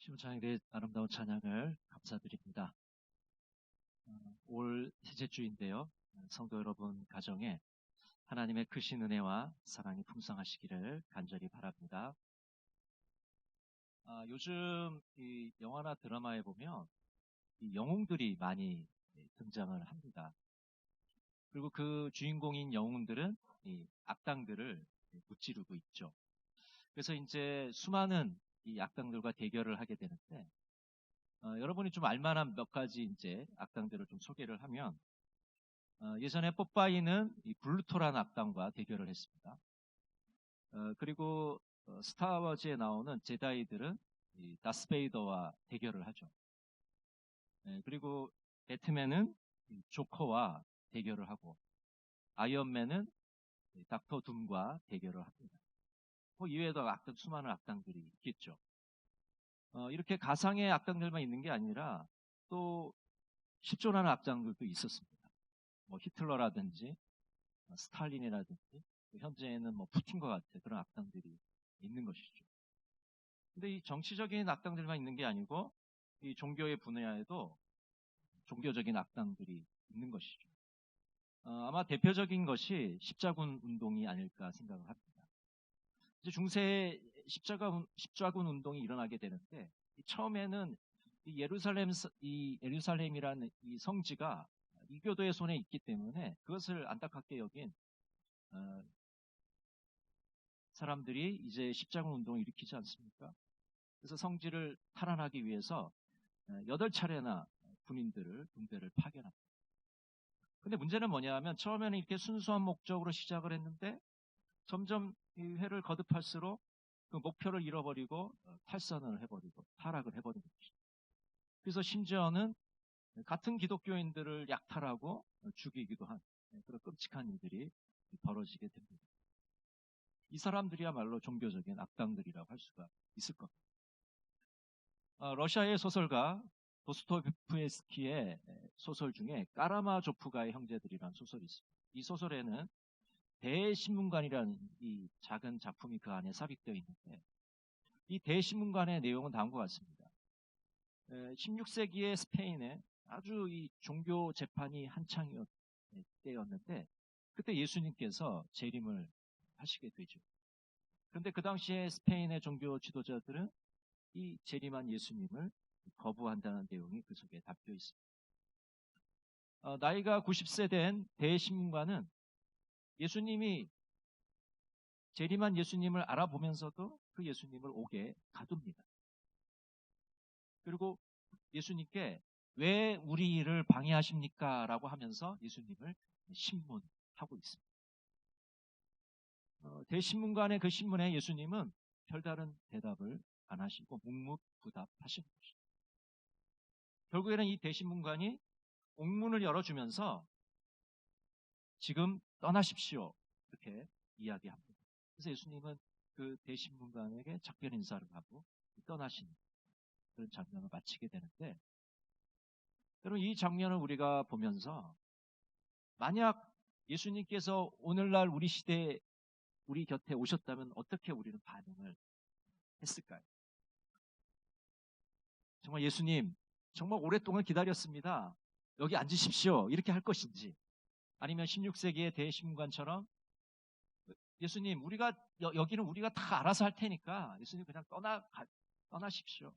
시무창에게 아름다운 찬양을 감사드립니다. 올 셋째 주인데요. 성도 여러분 가정에 하나님의 크신 은혜와 사랑이 풍성하시기를 간절히 바랍니다. 요즘 이 영화나 드라마에 보면 이 영웅들이 많이 등장을 합니다. 그리고 그 주인공인 영웅들은 이 악당들을 무찌르고 있죠. 그래서 이제 수많은 이 악당들과 대결을 하게 되는데, 여러분이 좀 알만한 몇 가지 이제 악당들을 좀 소개를 하면, 예전에 뽀빠이는 이 블루토라는 악당과 대결을 했습니다. 그리고 스타워즈에 나오는 제다이들은 이 다스베이더와 대결을 하죠. 그리고 배트맨은 이 조커와 대결을 하고, 아이언맨은 닥터 둠과 대결을 합니다. 이외에도 수많은 악당들이 있겠죠. 이렇게 가상의 악당들만 있는 게 아니라 또 실존하는 악당들도 있었습니다. 히틀러라든지 스탈린이라든지 현재는 푸틴과 같은 그런 악당들이 있는 것이죠. 근데 이 정치적인 악당들만 있는 게 아니고 이 종교의 분야에도 종교적인 악당들이 있는 것이죠. 아마 대표적인 것이 십자군 운동이 아닐까 생각을 합니다. 이제 중세에 십자군 운동이 일어나게 되는데, 처음에는 이 예루살렘이라는 이 성지가 이교도의 손에 있기 때문에 그것을 안타깝게 여긴 사람들이 이제 십자군 운동을 일으키지 않습니까? 그래서 성지를 탈환하기 위해서 8차례나 군대를 파견합니다. 근데 문제는 뭐냐면, 처음에는 이렇게 순수한 목적으로 시작을 했는데 점점 이 회를 거듭할수록 그 목표를 잃어버리고 탈선을 해버리고 타락을 해버린 것이죠. 그래서 심지어는 같은 기독교인들을 약탈하고 죽이기도 한 그런 끔찍한 일들이 벌어지게 됩니다. 이 사람들이야말로 종교적인 악당들이라고 할 수가 있을 겁니다. 러시아의 소설가 도스토옙스키의 소설 중에 까라마조프가의 형제들이라는 소설이 있습니다. 이 소설에는 대신문관이라는 이 작은 작품이 그 안에 삽입되어 있는데, 이 대신문관의 내용은 다음과 같습니다. 16세기의 스페인에 아주 이 종교 재판이 한창이었 때였는데, 그때 예수님께서 재림을 하시게 되죠. 그런데 그 당시에 스페인의 종교 지도자들은 이 재림한 예수님을 거부한다는 내용이 그 속에 담겨 있습니다. 나이가 90세 된 대신문관은 예수님이 재림한 예수님을 알아보면서도 그 예수님을 오게 가둡니다. 그리고 예수님께 왜 우리 일을 방해하십니까? 라고 하면서 예수님을 신문하고 있습니다. 대신문관의 그 신문에 예수님은 별다른 대답을 안 하시고 묵묵부답하시는 것입니다. 결국에는 이 대신문관이 옥문을 열어주면서 지금 떠나십시오, 이렇게 이야기합니다. 그래서 예수님은 그 대신문관에게 작별 인사를 하고 떠나시는 그런 장면을 마치게 되는데, 여러분, 이 장면을 우리가 보면서 만약 예수님께서 오늘날 우리 시대에 우리 곁에 오셨다면 어떻게 우리는 반응을 했을까요? 정말 예수님, 정말 오랫동안 기다렸습니다, 여기 앉으십시오, 이렇게 할 것인지, 아니면 16세기의 대신문관처럼 예수님, 여기는 우리가 다 알아서 할 테니까 예수님 그냥 떠나십시오.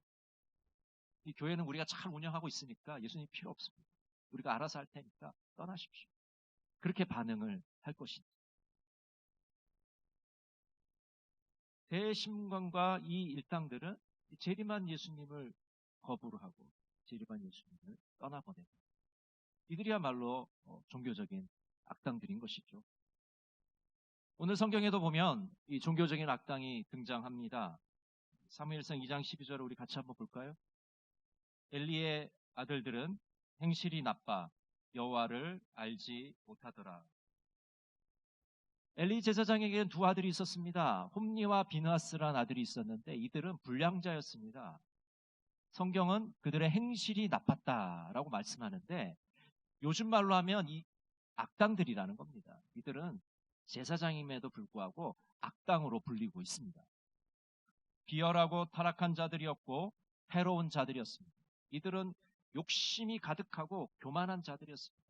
이 교회는 우리가 잘 운영하고 있으니까 예수님 필요 없습니다, 우리가 알아서 할 테니까 떠나십시오, 그렇게 반응을 할 것인지. 대신문관과 이 일당들은 재림한 예수님을 거부를 하고 재림한 예수님을 떠나보냅니다. 이들이야말로 종교적인 악당들인 것이죠. 오늘 성경에도 보면 이 종교적인 악당이 등장합니다. 사무엘상 2장 12절을 우리 같이 한번 볼까요? 엘리의 아들들은 행실이 나빠 여호와를 알지 못하더라. 엘리 제사장에게는 두 아들이 있었습니다. 홈니와 비느하스라는 아들이 있었는데 이들은 불량자였습니다. 성경은 그들의 행실이 나빴다라고 말씀하는데, 요즘 말로 하면 이 악당들이라는 겁니다. 이들은 제사장임에도 불구하고 악당으로 불리고 있습니다. 비열하고 타락한 자들이었고 해로운 자들이었습니다. 이들은 욕심이 가득하고 교만한 자들이었습니다.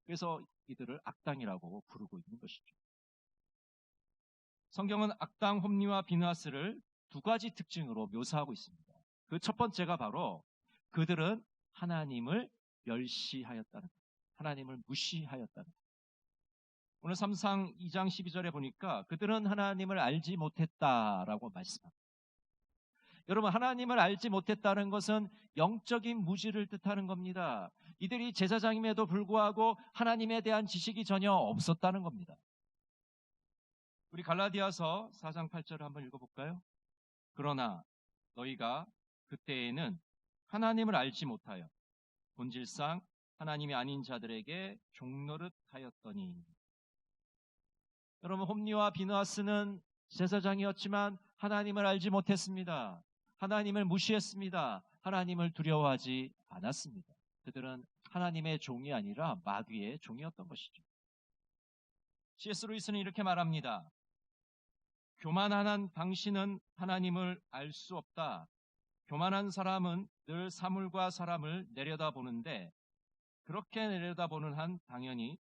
그래서 이들을 악당이라고 부르고 있는 것이죠. 성경은 악당 홈리와 비느하스를 두 가지 특징으로 묘사하고 있습니다. 그 첫 번째가 바로 그들은 하나님을 멸시하였다는 것, 하나님을 무시하였다는 것. 오늘 3상 2장 12절에 보니까 그들은 하나님을 알지 못했다라고 말씀합니다. 여러분, 하나님을 알지 못했다는 것은 영적인 무지를 뜻하는 겁니다. 이들이 제사장임에도 불구하고 하나님에 대한 지식이 전혀 없었다는 겁니다. 우리 갈라디아서 4장 8절을 한번 읽어볼까요? 그러나 너희가 그때에는 하나님을 알지 못하여 본질상 하나님이 아닌 자들에게 종노릇 하였더니. 여러분, 홈리와 비느하스는 제사장이었지만 하나님을 알지 못했습니다. 하나님을 무시했습니다. 하나님을 두려워하지 않았습니다. 그들은 하나님의 종이 아니라 마귀의 종이었던 것이죠. C.S. 루이스는 이렇게 말합니다. 교만한 당신은 하나님을 알 수 없다. 교만한 사람은 늘 사물과 사람을 내려다보는데 그렇게 내려다보는 한 당연히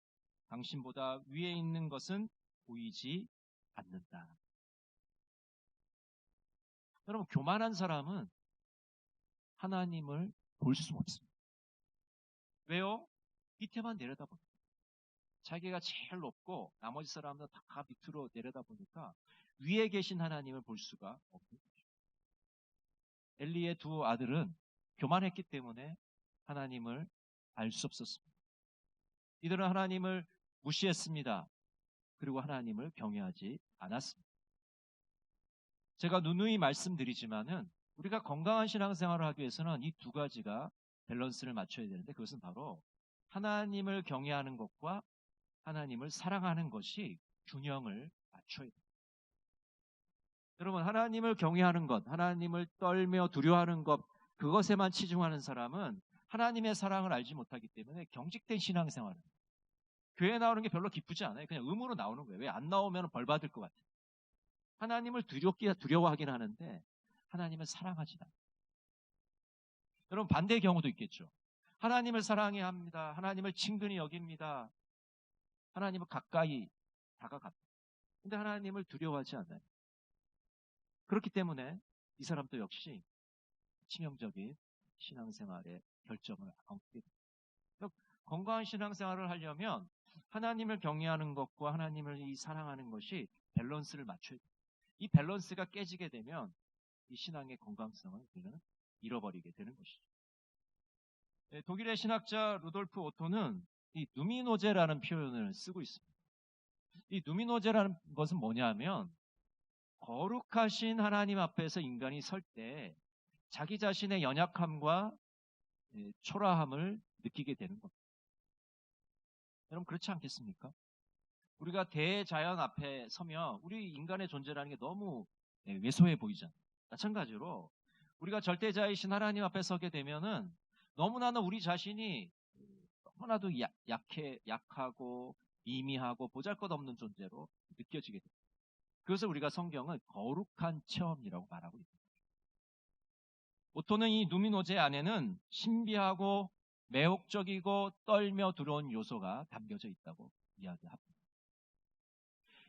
당신보다 위에 있는 것은 보이지 않는다. 여러분, 교만한 사람은 하나님을 볼 수 없습니다. 왜요? 밑에만 내려다봅니다. 자기가 제일 높고 나머지 사람은 다 밑으로 내려다보니까 위에 계신 하나님을 볼 수가 없는 거죠. 엘리의 두 아들은 교만했기 때문에 하나님을 알 수 없었습니다. 이들은 하나님을 무시했습니다. 그리고 하나님을 경외하지 않았습니다. 제가 누누이 말씀드리지만은 우리가 건강한 신앙생활을 하기 위해서는 이 두 가지가 밸런스를 맞춰야 되는데 그것은 바로 하나님을 경외하는 것과 하나님을 사랑하는 것이 균형을 맞춰야 됩니다. 여러분, 하나님을 경외하는 것, 하나님을 떨며 두려워하는 것, 그것에만 치중하는 사람은 하나님의 사랑을 알지 못하기 때문에 경직된 신앙생활을 합니다. 교회에 나오는 게 별로 기쁘지 않아요. 그냥 의무로 나오는 거예요. 왜 안 나오면 벌 받을 것 같아요. 하나님을 두려워하긴 하는데 하나님을 사랑하지 않아요. 여러분, 반대의 경우도 있겠죠. 하나님을 사랑해야 합니다. 하나님을 친근히 여깁니다. 하나님을 가까이 다가갑니다. 근데 하나님을 두려워하지 않아요. 그렇기 때문에 이 사람도 역시 치명적인 신앙생활의 결점을 얻게 됩니다. 건강한 신앙생활을 하려면 하나님을 경외하는 것과 하나님을 사랑하는 것이 밸런스를 맞춰야 됩니다. 이 밸런스가 깨지게 되면 이 신앙의 건강성을 우리는 잃어버리게 되는 것이죠. 독일의 신학자 루돌프 오토는 이 누미노제라는 표현을 쓰고 있습니다. 이 누미노제라는 것은 뭐냐면 거룩하신 하나님 앞에서 인간이 설 때 자기 자신의 연약함과 초라함을 느끼게 되는 겁니다. 여러분, 그렇지 않겠습니까? 우리가 대자연 앞에 서면 우리 인간의 존재라는 게 너무 왜소해 보이잖아요. 마찬가지로 우리가 절대자이신 하나님 앞에 서게 되면은 너무나도 우리 자신이 너무나도 약하고 미미하고 보잘것없는 존재로 느껴지게 됩니다. 그래서 우리가 성경은 거룩한 체험이라고 말하고 있습니다. 오토는 이 누미노제 안에는 신비하고 매혹적이고 떨며 두려운 요소가 담겨져 있다고 이야기합니다.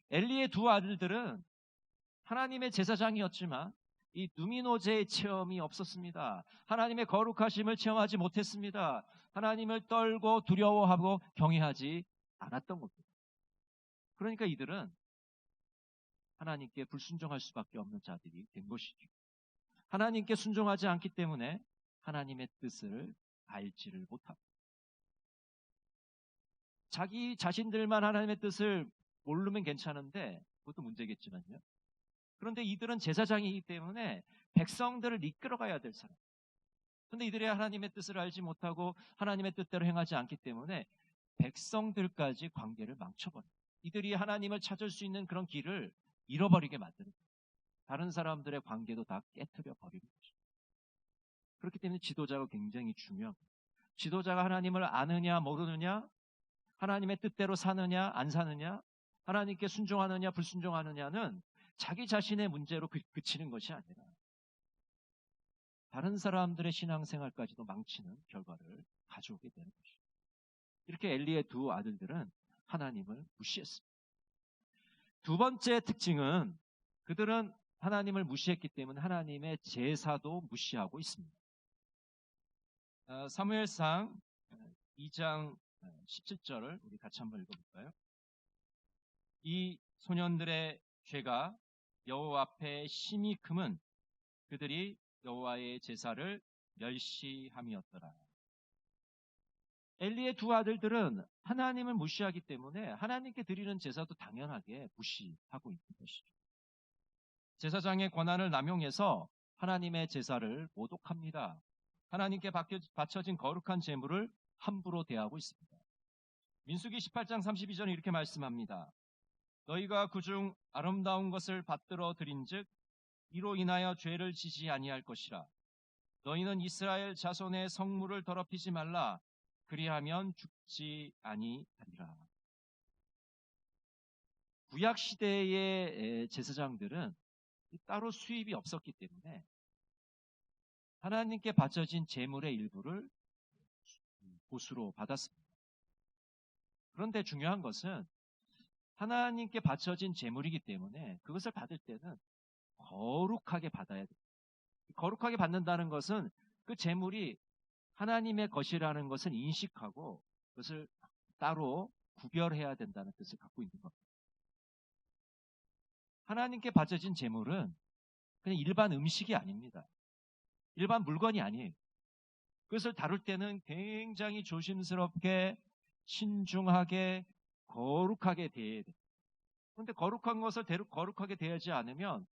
엘리의 두 아들들은 하나님의 제사장이었지만 이 누미노제의 체험이 없었습니다. 하나님의 거룩하심을 체험하지 못했습니다. 하나님을 떨고 두려워하고 경외하지 않았던 겁니다. 그러니까 이들은 하나님께 불순종할 수밖에 없는 자들이 된 것이죠. 하나님께 순종하지 않기 때문에 하나님의 뜻을 알지를 못합니다. 자기 자신들만 하나님의 뜻을 모르면 괜찮은데 그것도 문제겠지만요. 그런데 이들은 제사장이기 때문에 백성들을 이끌어가야 될 사람. 그런데 이들이 하나님의 뜻을 알지 못하고 하나님의 뜻대로 행하지 않기 때문에 백성들까지 관계를 망쳐버립니다. 이들이 하나님을 찾을 수 있는 그런 길을 잃어버리게 만드는 거예요. 다른 사람들의 관계도 다 깨트려 버리는 거죠. 그렇기 때문에 지도자가 굉장히 중요합니다. 지도자가 하나님을 아느냐 모르느냐, 하나님의 뜻대로 사느냐 안 사느냐, 하나님께 순종하느냐 불순종하느냐는 자기 자신의 문제로 그치는 것이 아니라 다른 사람들의 신앙생활까지도 망치는 결과를 가져오게 되는 것이죠. 이렇게 엘리의 두 아들들은 하나님을 무시했습니다. 두 번째 특징은 그들은 하나님을 무시했기 때문에 하나님의 제사도 무시하고 있습니다. 사무엘상 2장 17절을 우리 같이 한번 읽어볼까요? 이 소년들의 죄가 여호와 앞에 심히 크면 그들이 여호와의 제사를 멸시함이었더라. 엘리의 두 아들들은 하나님을 무시하기 때문에 하나님께 드리는 제사도 당연하게 무시하고 있는 것이죠. 제사장의 권한을 남용해서 하나님의 제사를 모독합니다. 하나님께 바쳐진 거룩한 제물을 함부로 대하고 있습니다. 민수기 18장 32절은 이렇게 말씀합니다. 너희가 그중 아름다운 것을 받들어 드린즉 이로 인하여 죄를 지지 아니할 것이라. 너희는 이스라엘 자손의 성물을 더럽히지 말라. 그리하면 죽지 아니하리라. 구약 시대의 제사장들은 따로 수입이 없었기 때문에 하나님께 바쳐진 제물의 일부를 보수로 받았습니다. 그런데 중요한 것은 하나님께 바쳐진 제물이기 때문에 그것을 받을 때는 거룩하게 받아야 됩니다. 거룩하게 받는다는 것은 그 제물이 하나님의 것이라는 것을 인식하고 그것을 따로 구별해야 된다는 뜻을 갖고 있는 겁니다. 하나님께 바쳐진 제물은 그냥 일반 음식이 아닙니다. 일반 물건이 아니에요. 그것을 다룰 때는 굉장히 조심스럽게 신중하게 거룩하게 대해야 돼요. 그런데 거룩한 것을 거룩하게 대하지 않으면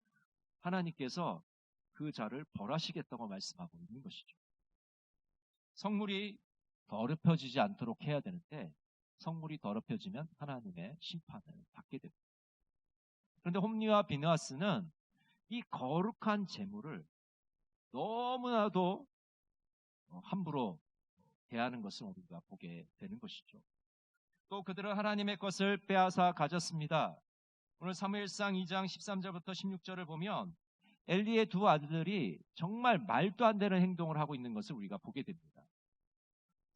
하나님께서 그 자를 벌하시겠다고 말씀하고 있는 것이죠. 성물이 더럽혀지지 않도록 해야 되는데 성물이 더럽혀지면 하나님의 심판을 받게 됩니다. 그런데 홈리와 비느하스는 이 거룩한 제물을 너무나도 함부로 대하는 것을 우리가 보게 되는 것이죠. 또 그들은 하나님의 것을 빼앗아 가졌습니다. 오늘 사무엘상 2장 13절부터 16절을 보면 엘리의 두 아들들이 정말 말도 안 되는 행동을 하고 있는 것을 우리가 보게 됩니다.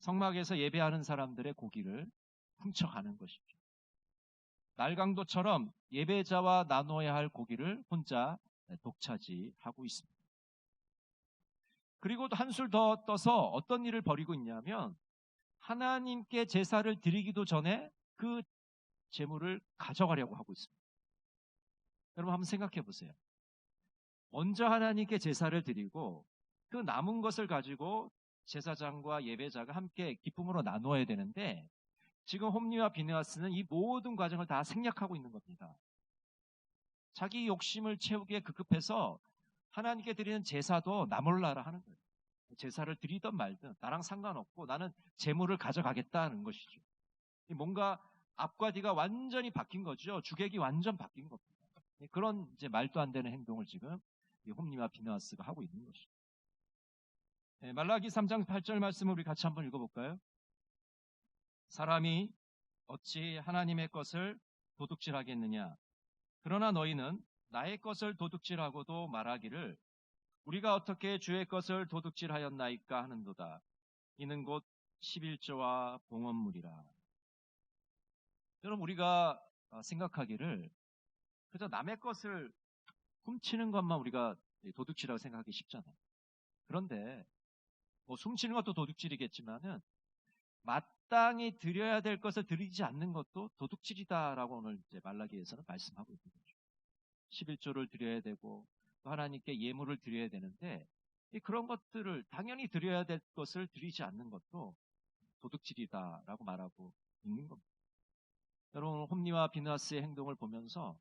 성막에서 예배하는 사람들의 고기를 훔쳐가는 것이죠. 날강도처럼 예배자와 나눠야 할 고기를 혼자 독차지하고 있습니다. 그리고 또 한술 더 떠서 어떤 일을 벌이고 있냐면 하나님께 제사를 드리기도 전에 그 제물을 가져가려고 하고 있습니다. 여러분 한번 생각해 보세요. 먼저 하나님께 제사를 드리고 그 남은 것을 가지고 제사장과 예배자가 함께 기쁨으로 나누어야 되는데 지금 홈리와 비느하스는 이 모든 과정을 다 생략하고 있는 겁니다. 자기 욕심을 채우기에 급급해서 하나님께 드리는 제사도 나 몰라라 하는 거예요. 제사를 드리든 말든 나랑 상관없고 나는 제물을 가져가겠다는 것이죠. 뭔가 앞과 뒤가 완전히 바뀐 거죠. 주객이 완전 바뀐 겁니다. 그런 이제 말도 안 되는 행동을 지금 홈리와 비느하스가 하고 있는 것이죠. 말라기 3장 8절 말씀을 우리 같이 한번 읽어볼까요? 사람이 어찌 하나님의 것을 도둑질하겠느냐? 그러나 너희는 나의 것을 도둑질하고도 말하기를 우리가 어떻게 주의 것을 도둑질하였나이까 하는도다. 이는 곧 11조와 봉헌물이라. 여러분 우리가 생각하기를 그저 남의 것을 훔치는 것만 우리가 도둑질이라고 생각하기 쉽잖아요. 그런데 훔치는 것도 도둑질이겠지만은 마땅히 드려야 될 것을 드리지 않는 것도 도둑질이다라고 오늘 이제 말라기에서는 말씀하고 있는 거죠. 11조를 드려야 되고 또 하나님께 예물을 드려야 되는데 그런 것들을 당연히 드려야 될 것을 드리지 않는 것도 도둑질이다라고 말하고 있는 겁니다. 여러분 홈리와 비느하스의 행동을 보면서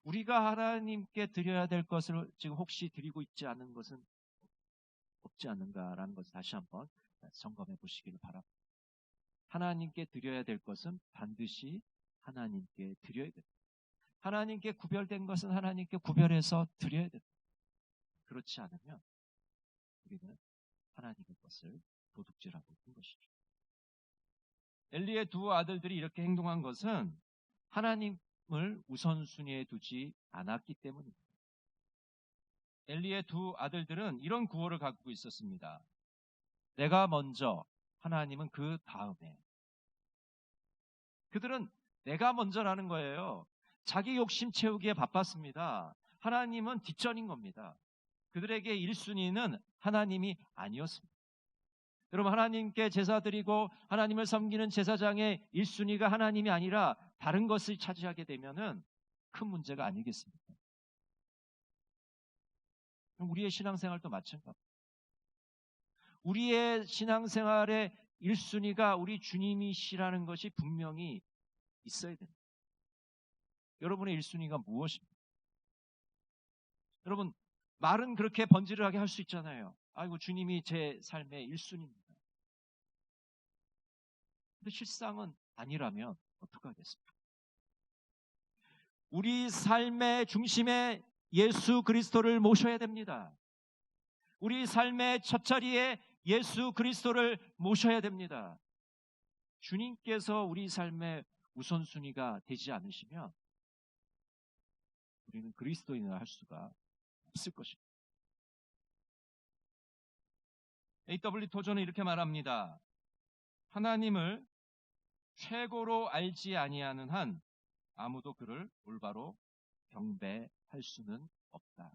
우리가 하나님께 드려야 될 것을 지금 혹시 드리고 있지 않은 것은 없지 않는가라는 것을 다시 한번 점검해 보시기를 바랍니다. 하나님께 드려야 될 것은 반드시 하나님께 드려야 됩니다. 하나님께 구별된 것은 하나님께 구별해서 드려야 됩니다. 그렇지 않으면 우리는 하나님의 것을 도둑질하고 있는 것이죠. 엘리의 두 아들들이 이렇게 행동한 것은 하나님을 우선순위에 두지 않았기 때문입니다. 엘리의 두 아들들은 이런 구호를 갖고 있었습니다. 내가 먼저, 하나님은 그 다음에. 그들은 내가 먼저라는 거예요. 자기 욕심 채우기에 바빴습니다. 하나님은 뒷전인 겁니다. 그들에게 1순위는 하나님이 아니었습니다. 여러분, 하나님께 제사 드리고 하나님을 섬기는 제사장의 1순위가 하나님이 아니라 다른 것을 차지하게 되면은 큰 문제가 아니겠습니까? 우리의 신앙생활도 마찬가지입니다. 우리의 신앙생활의 1순위가 우리 주님이시라는 것이 분명히 있어야 됩니다. 여러분의 1순위가 무엇입니까? 여러분, 말은 그렇게 번지르하게 할 수 있잖아요. 아이고, 주님이 제 삶의 1순위입니다. 근데 실상은 아니라면 어떡하겠습니까? 우리 삶의 중심에 예수 그리스도를 모셔야 됩니다. 우리 삶의 첫자리에 예수 그리스도를 모셔야 됩니다. 주님께서 우리 삶의 우선순위가 되지 않으시면 우리는 그리스도인을 할 수가 없을 것입니다. A.W. 토저는 이렇게 말합니다. 하나님을 최고로 알지 아니하는 한 아무도 그를 올바로 경배할 수는 없다.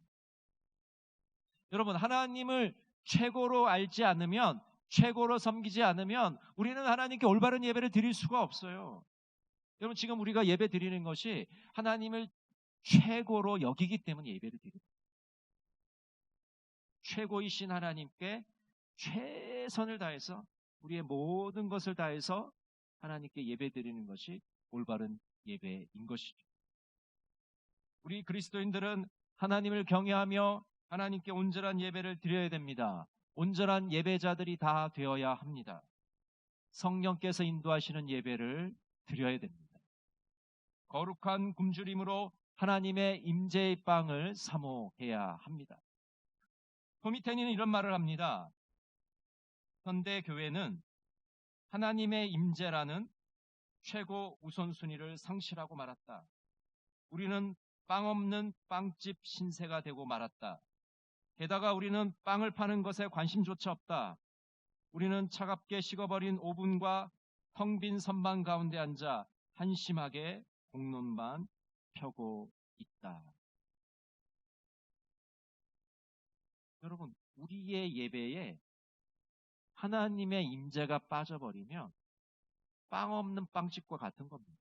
여러분, 하나님을 최고로 알지 않으면, 최고로 섬기지 않으면 우리는 하나님께 올바른 예배를 드릴 수가 없어요. 여러분, 지금 우리가 예배 드리는 것이 하나님을 최고로 여기기 때문에 예배를 드립니다. 최고이신 하나님께 최선을 다해서 우리의 모든 것을 다해서 하나님께 예배 드리는 것이 올바른 예배인 것이죠. 우리 그리스도인들은 하나님을 경외하며 하나님께 온전한 예배를 드려야 됩니다. 온전한 예배자들이 다 되어야 합니다. 성령께서 인도하시는 예배를 드려야 됩니다. 거룩한 굶주림으로 하나님의 임재의 빵을 사모해야 합니다. 토미테니는 이런 말을 합니다. 현대 교회는 하나님의 임재라는 최고 우선순위를 상실하고 말았다. 우리는 빵 없는 빵집 신세가 되고 말았다. 게다가 우리는 빵을 파는 것에 관심조차 없다. 우리는 차갑게 식어버린 오븐과 텅 빈 선반 가운데 앉아 한심하게 공론만 펴고 있다. 여러분, 우리의 예배에 하나님의 임재가 빠져버리면 빵 없는 빵집과 같은 겁니다.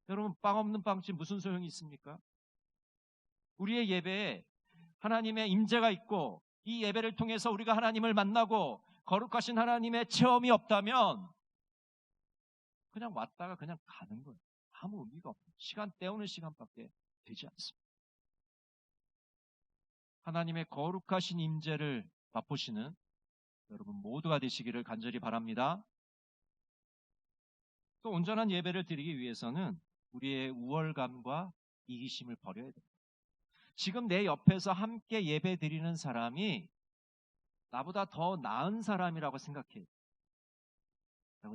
여러분, 빵 없는 빵집 무슨 소용이 있습니까? 우리의 예배에 하나님의 임재가 있고 이 예배를 통해서 우리가 하나님을 만나고 거룩하신 하나님의 체험이 없다면 그냥 왔다가 그냥 가는 거예요. 아무 의미가 없어요. 시간 때우는 시간밖에 되지 않습니다. 하나님의 거룩하신 임재를 맛보시는 여러분 모두가 되시기를 간절히 바랍니다. 또 온전한 예배를 드리기 위해서는 우리의 우월감과 이기심을 버려야 됩니다. 지금 내 옆에서 함께 예배 드리는 사람이 나보다 더 나은 사람이라고 생각해요.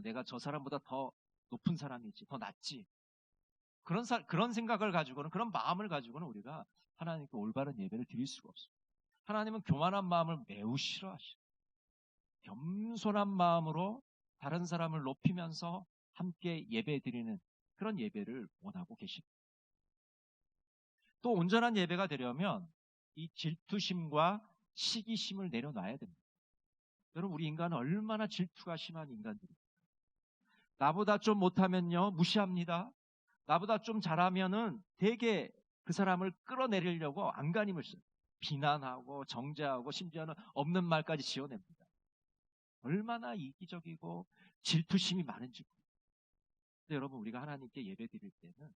내가 저 사람보다 더 높은 사람이지, 더 낫지. 그런 생각을 가지고는, 그런 마음을 가지고는 우리가 하나님께 올바른 예배를 드릴 수가 없어요. 하나님은 교만한 마음을 매우 싫어하시죠. 겸손한 마음으로 다른 사람을 높이면서 함께 예배 드리는 그런 예배를 원하고 계십니다. 또 온전한 예배가 되려면 이 질투심과 시기심을 내려놔야 됩니다. 여러분, 우리 인간은 얼마나 질투가 심한 인간들입니까? 나보다 좀 못하면요 무시합니다. 나보다 좀 잘하면은 되게 그 사람을 끌어내리려고 안간힘을 써요. 비난하고 정죄하고 심지어는 없는 말까지 지어냅니다. 얼마나 이기적이고 질투심이 많은지. 근데 여러분, 우리가 하나님께 예배 드릴 때는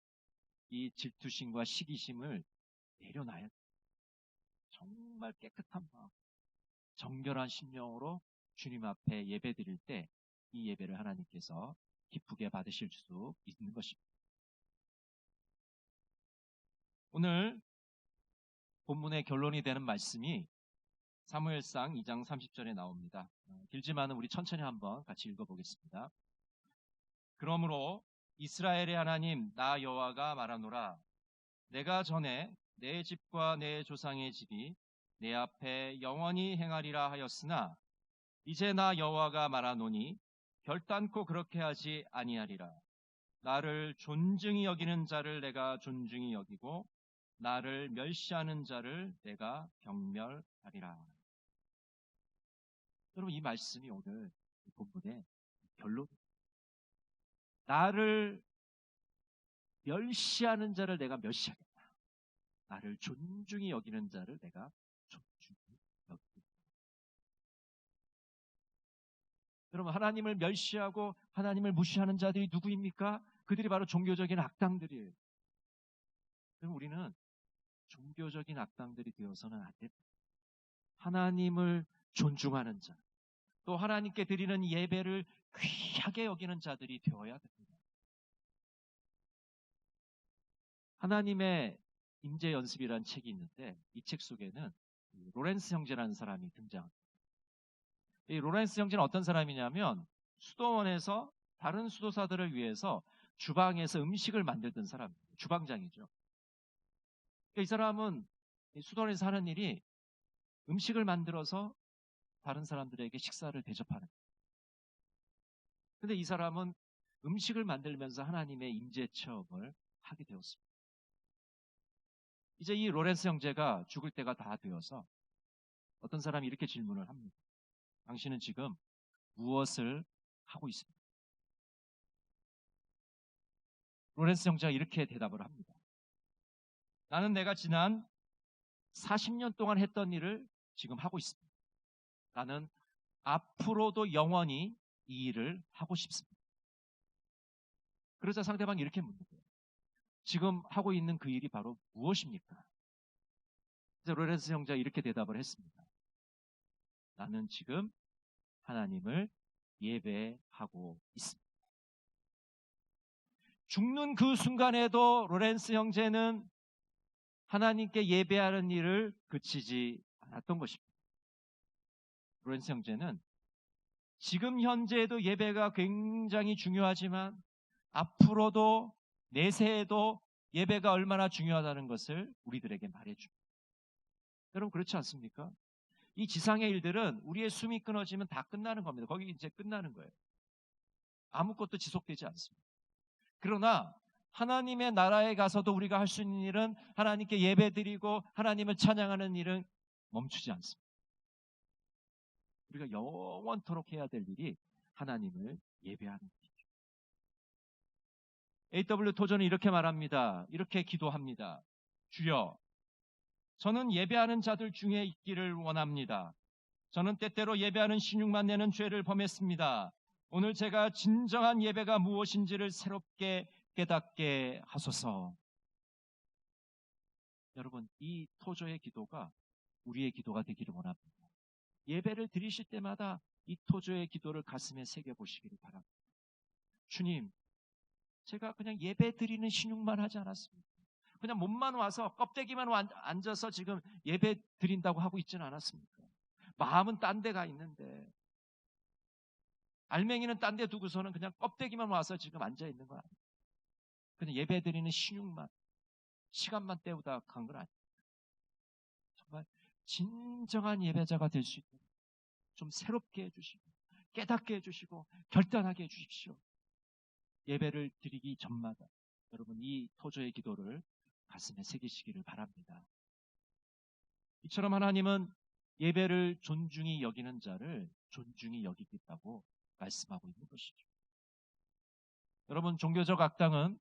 이 질투심과 시기심을 내려놔야 돼요. 정말 깨끗한 마음, 정결한 심령으로 주님 앞에 예배 드릴 때 이 예배를 하나님께서 기쁘게 받으실 수 있는 것입니다. 오늘 본문의 결론이 되는 말씀이 사무엘상 2장 30절에 나옵니다. 길지만은 우리 천천히 한번 같이 읽어보겠습니다. 그러므로 이스라엘의 하나님 나 여호와가 말하노라. 내가 전에 내 집과 내 조상의 집이 내 앞에 영원히 행하리라 하였으나 이제 나 여호와가 말하노니 결단코 그렇게 하지 아니하리라. 나를 존중히 여기는 자를 내가 존중히 여기고 나를 멸시하는 자를 내가 경멸하리라. 여러분, 이 말씀이 오늘 본문의 결론입니다. 나를 멸시하는 자를 내가 멸시하겠다. 나를 존중히 여기는 자를 내가 존중히 여기겠다. 여러분, 하나님을 멸시하고 하나님을 무시하는 자들이 누구입니까? 그들이 바로 종교적인 악당들이에요. 그럼 우리는 종교적인 악당들이 되어서는 안 됩니다. 하나님을 존중하는 자, 또 하나님께 드리는 예배를 귀하게 여기는 자들이 되어야 됩니다. 하나님의 임재 연습이라는 책이 있는데 이 책 속에는 로렌스 형제라는 사람이 등장합니다. 이 로렌스 형제는 어떤 사람이냐면 수도원에서 다른 수도사들을 위해서 주방에서 음식을 만들던 사람입니다. 주방장이죠. 이 사람은 수도원에서 하는 일이 음식을 만들어서 다른 사람들에게 식사를 대접하는 거예요. 근데 이 사람은 음식을 만들면서 하나님의 임재 체험을 하게 되었습니다. 이제 이 로렌스 형제가 죽을 때가 다 되어서 어떤 사람이 이렇게 질문을 합니다. 당신은 지금 무엇을 하고 있습니까? 로렌스 형제가 이렇게 대답을 합니다. 나는 내가 지난 40년 동안 했던 일을 지금 하고 있습니다. 나는 앞으로도 영원히 이 일을 하고 싶습니다. 그러자 상대방이 이렇게 묻는 거예요. 지금 하고 있는 그 일이 바로 무엇입니까? 그래서 로렌스 형제가 이렇게 대답을 했습니다. 나는 지금 하나님을 예배하고 있습니다. 죽는 그 순간에도 로렌스 형제는 하나님께 예배하는 일을 그치지 않았던 것입니다. 로렌스 형제는 지금 현재에도 예배가 굉장히 중요하지만 앞으로도 내세에도 예배가 얼마나 중요하다는 것을 우리들에게 말해줍니다. 여러분, 그렇지 않습니까? 이 지상의 일들은 우리의 숨이 끊어지면 다 끝나는 겁니다. 거기 이제 끝나는 거예요. 아무것도 지속되지 않습니다. 그러나 하나님의 나라에 가서도 우리가 할 수 있는 일은 하나님께 예배드리고 하나님을 찬양하는 일은 멈추지 않습니다. 우리가 영원토록 해야 될 일이 하나님을 예배하는 일이죠. A.W. 토저는 이렇게 말합니다. 이렇게 기도합니다. 주여, 저는 예배하는 자들 중에 있기를 원합니다. 저는 때때로 예배하는 신용만 내는 죄를 범했습니다. 오늘 제가 진정한 예배가 무엇인지를 새롭게 깨닫게 하소서. 여러분, 이 토저의 기도가 우리의 기도가 되기를 원합니다. 예배를 드리실 때마다 이 토저의 기도를 가슴에 새겨보시기를 바랍니다. 주님, 제가 그냥 예배 드리는 신용만 하지 않았습니다. 그냥 몸만 와서 껍데기만 앉아서 지금 예배 드린다고 하고 있지는 않았습니까? 마음은 딴 데가 있는데 알맹이는 딴 데 두고서는 그냥 껍데기만 와서 지금 앉아 있는 거 아니에요. 그냥 예배 드리는 신용만, 시간만 때우다 간 건 아니에요. 정말 진정한 예배자가 될 수 있도록 좀 새롭게 해주시고 깨닫게 해주시고 결단하게 해주십시오. 예배를 드리기 전마다 여러분 이 토저의 기도를 가슴에 새기시기를 바랍니다. 이처럼 하나님은 예배를 존중히 여기는 자를 존중히 여기겠다고 말씀하고 있는 것이죠. 여러분, 종교적 악당은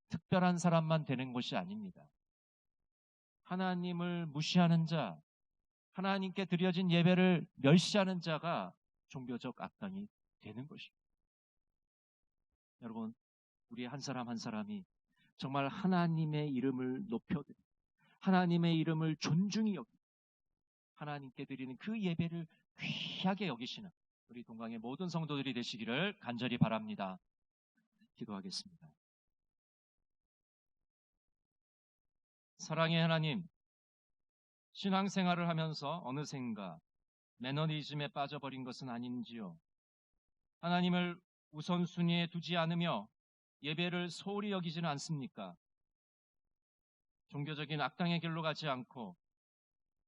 특별한 사람만 되는 것이 아닙니다. 하나님을 무시하는 자, 하나님께 드려진 예배를 멸시하는 자가 종교적 악당이 되는 것입니다. 여러분, 우리 한 사람 한 사람이 정말 하나님의 이름을 높여드리고 하나님의 이름을 존중히 여기고 하나님께 드리는 그 예배를 귀하게 여기시는 우리 동강의 모든 성도들이 되시기를 간절히 바랍니다. 기도하겠습니다. 사랑의 하나님, 신앙생활을 하면서 어느샌가 매너리즘에 빠져버린 것은 아닌지요. 하나님을 우선순위에 두지 않으며 예배를 소홀히 여기지는 않습니까? 종교적인 악당의 길로 가지 않고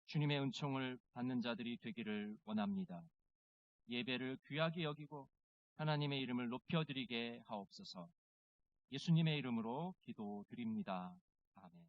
주님의 은총을 받는 자들이 되기를 원합니다. 예배를 귀하게 여기고 하나님의 이름을 높여드리게 하옵소서. 예수님의 이름으로 기도드립니다. 아멘.